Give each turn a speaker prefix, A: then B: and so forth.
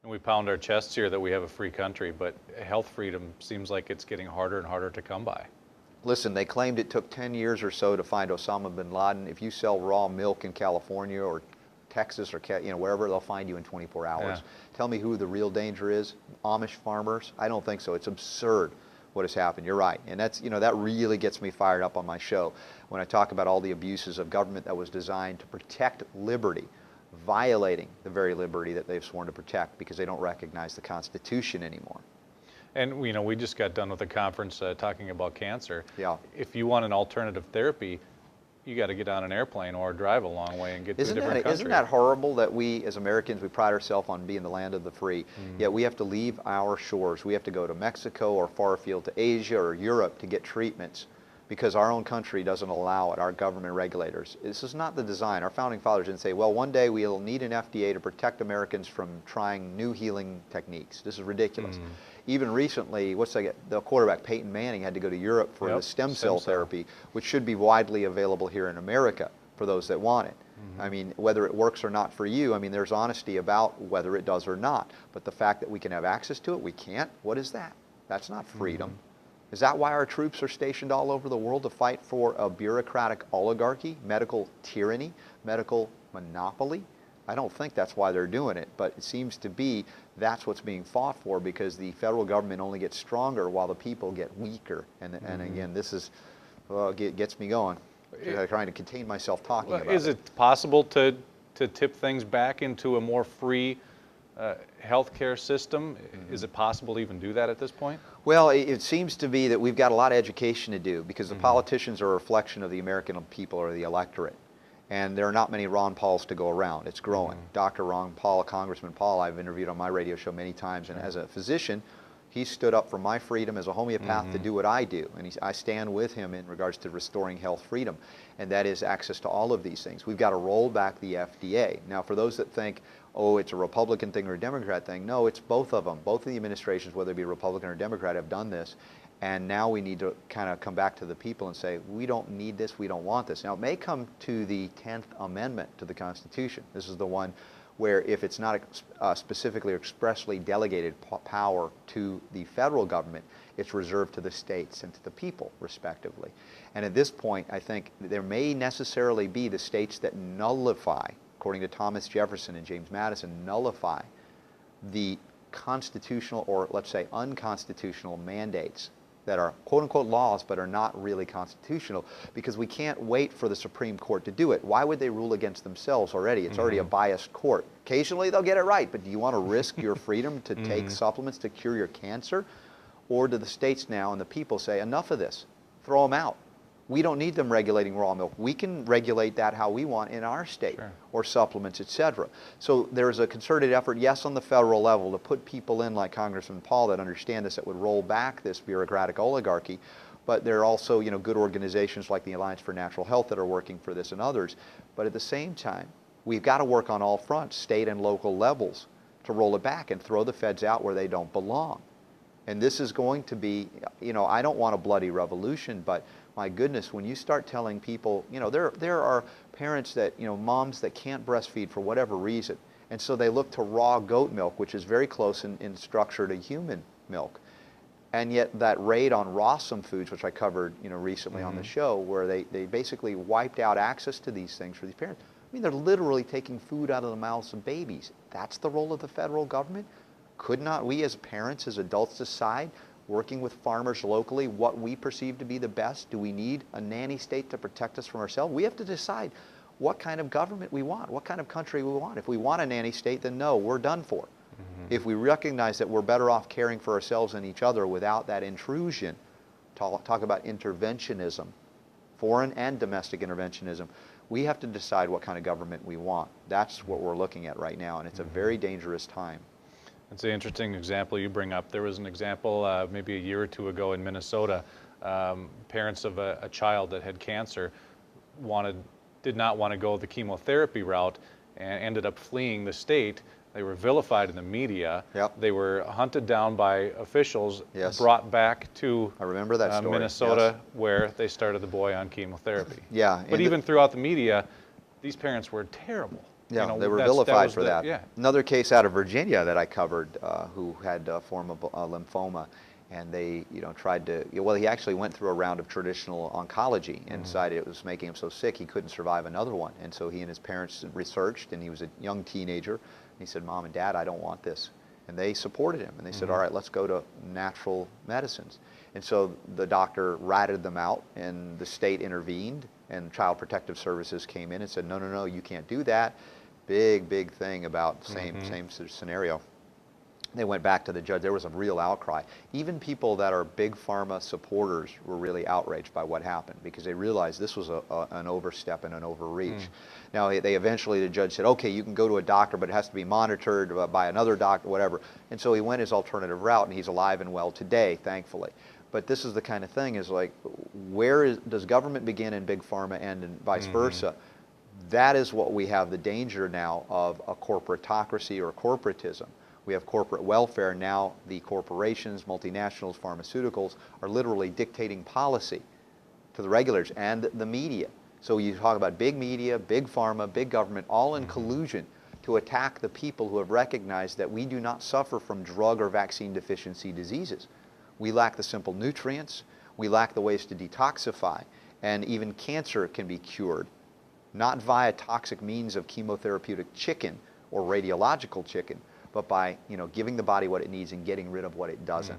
A: And we pound our chests here that we have a free country, but health freedom seems like it's getting harder and harder to come by.
B: Listen, they claimed it took 10 years or so to find Osama bin Laden. If you sell raw milk in California or Texas or wherever, they'll find you in 24 hours.
A: Yeah.
B: Tell me who the real danger is. Amish farmers? I don't think so. It's absurd what has happened. You're right. And that's, that really gets me fired up on my show when I talk about all the abuses of government that was designed to protect liberty, violating the very liberty that they've sworn to protect because they don't recognize the Constitution anymore.
A: And we just got done with a conference talking about cancer.
B: Yeah.
A: If you want an alternative therapy, you got to get on an airplane or drive a long way and get to a different country.
B: Isn't that horrible that we as Americans, we pride ourselves on being the land of the free, yet we have to leave our shores. We have to go to Mexico or far afield to Asia or Europe to get treatments because our own country doesn't allow it, our government regulators. This is not the design. Our founding fathers didn't say, well, one day we'll need an FDA to protect Americans from trying new healing techniques. This is ridiculous. Even recently, the quarterback Peyton Manning had to go to Europe for the stem cell therapy, which should be widely available here in America for those that want it. I mean, whether it works or not for you, I mean, there's honesty about whether it does or not. But the fact that we can have access to it, we can't, what is that? That's not freedom. Is that why our troops are stationed all over the world to fight for a bureaucratic oligarchy, medical tyranny, medical monopoly? I don't think that's why they're doing it, but it seems to be that's what's being fought for because the federal government only gets stronger while the people get weaker. And again, this is, gets me going. Trying to contain myself talking about it.
A: Is it possible to tip things back into a more free healthcare system? Is it possible to even do that at this point?
B: Well, it seems to be that we've got a lot of education to do because the politicians are a reflection of the American people or the electorate. And there are not many Ron Pauls to go around. It's growing. Dr. Ron Paul, Congressman Paul, I've interviewed on my radio show many times, and as a physician, he stood up for my freedom as a homeopath to do what I do, and I stand with him in regards to restoring health freedom, and that is access to all of these things. We've got to roll back the FDA. Now, for those that think, oh, it's a Republican thing or a Democrat thing, no, it's both of them. Both of the administrations, whether it be Republican or Democrat, have done this. And now we need to kind of come back to the people and say, we don't need this, we don't want this. Now, it may come to the 10th Amendment to the Constitution. This is the one where if it's not specifically or expressly delegated power to the federal government, it's reserved to the states and to the people, respectively. And at this point, I think there may necessarily be the states that nullify, according to Thomas Jefferson and James Madison, nullify the constitutional or, let's say, unconstitutional mandates that are quote-unquote laws but are not really constitutional because we can't wait for the Supreme Court to do it. Why would they rule against themselves already? It's already a biased court. Occasionally they'll get it right, but do you want to risk your freedom to take supplements to cure your cancer? Or do the states now and the people say, enough of this, throw them out? We don't need them regulating raw milk. We can regulate that how we want in our state, or supplements, etc. So there's a concerted effort, yes, on the federal level, to put people in like Congressman Paul that understand this, that would roll back this bureaucratic oligarchy. But there are also, good organizations like the Alliance for Natural Health that are working for this and others. But at the same time, we've got to work on all fronts, state and local levels, to roll it back and throw the feds out where they don't belong. And this is going to be, I don't want a bloody revolution, but my goodness, when you start telling people, there are parents that, moms that can't breastfeed for whatever reason, and so they look to raw goat milk, which is very close in structure to human milk. And yet that raid on Rawsome Foods, which I covered, recently on the show, where they basically wiped out access to these things for these parents. I mean, they're literally taking food out of the mouths of babies. That's the role of the federal government? Could not we as parents, as adults, decide, working with farmers locally, what we perceive to be the best? Do we need a nanny state to protect us from ourselves? We have to decide what kind of government we want, what kind of country we want. If we want a nanny state, then no, we're done for. If we recognize that we're better off caring for ourselves and each other without that intrusion, talk about interventionism, foreign and domestic interventionism, we have to decide what kind of government we want. That's what we're looking at right now, and it's a very dangerous time.
A: It's an interesting example you bring up. There was an example maybe a year or two ago in Minnesota. Parents of a child that had cancer did not want to go the chemotherapy route and ended up fleeing the state. They were vilified in the media. They were hunted down by officials, brought back to
B: I remember that story.
A: Minnesota, where they started the boy on chemotherapy.
B: But
A: even throughout the media, these parents were terrible.
B: Yeah,
A: you know,
B: they were
A: that
B: vilified
A: was
B: for that.
A: Yeah.
B: Another case out of Virginia that I covered, who had a form of lymphoma, and they, tried to. Well, he actually went through a round of traditional oncology and decided it was making him so sick he couldn't survive another one. And so he and his parents researched, and he was a young teenager. And he said, "Mom and Dad, I don't want this." And they supported him, and they said, "All right, let's go to natural medicines." And so the doctor ratted them out, and the state intervened, and Child Protective Services came in and said, "No, no, no, you can't do that." Big thing about same scenario. They went back to the judge. There was a real outcry. Even people that are big pharma supporters were really outraged by what happened because they realized this was an overstep and an overreach. Now, they eventually, the judge said, okay, you can go to a doctor, but it has to be monitored by another doctor, whatever. And so he went his alternative route, and he's alive and well today, thankfully. But this is the kind of thing is like, does government begin and big pharma end and vice versa? That is what we have the danger now of a corporatocracy or corporatism. We have corporate welfare. Now the corporations, multinationals, pharmaceuticals are literally dictating policy to the regulators and the media. So you talk about big media, big pharma, big government, all in collusion to attack the people who have recognized that we do not suffer from drug or vaccine deficiency diseases. We lack the simple nutrients, we lack the ways to detoxify, and even cancer can be cured, not via toxic means of chemotherapeutic chicken or radiological chicken, but by giving the body what it needs and getting rid of what it doesn't.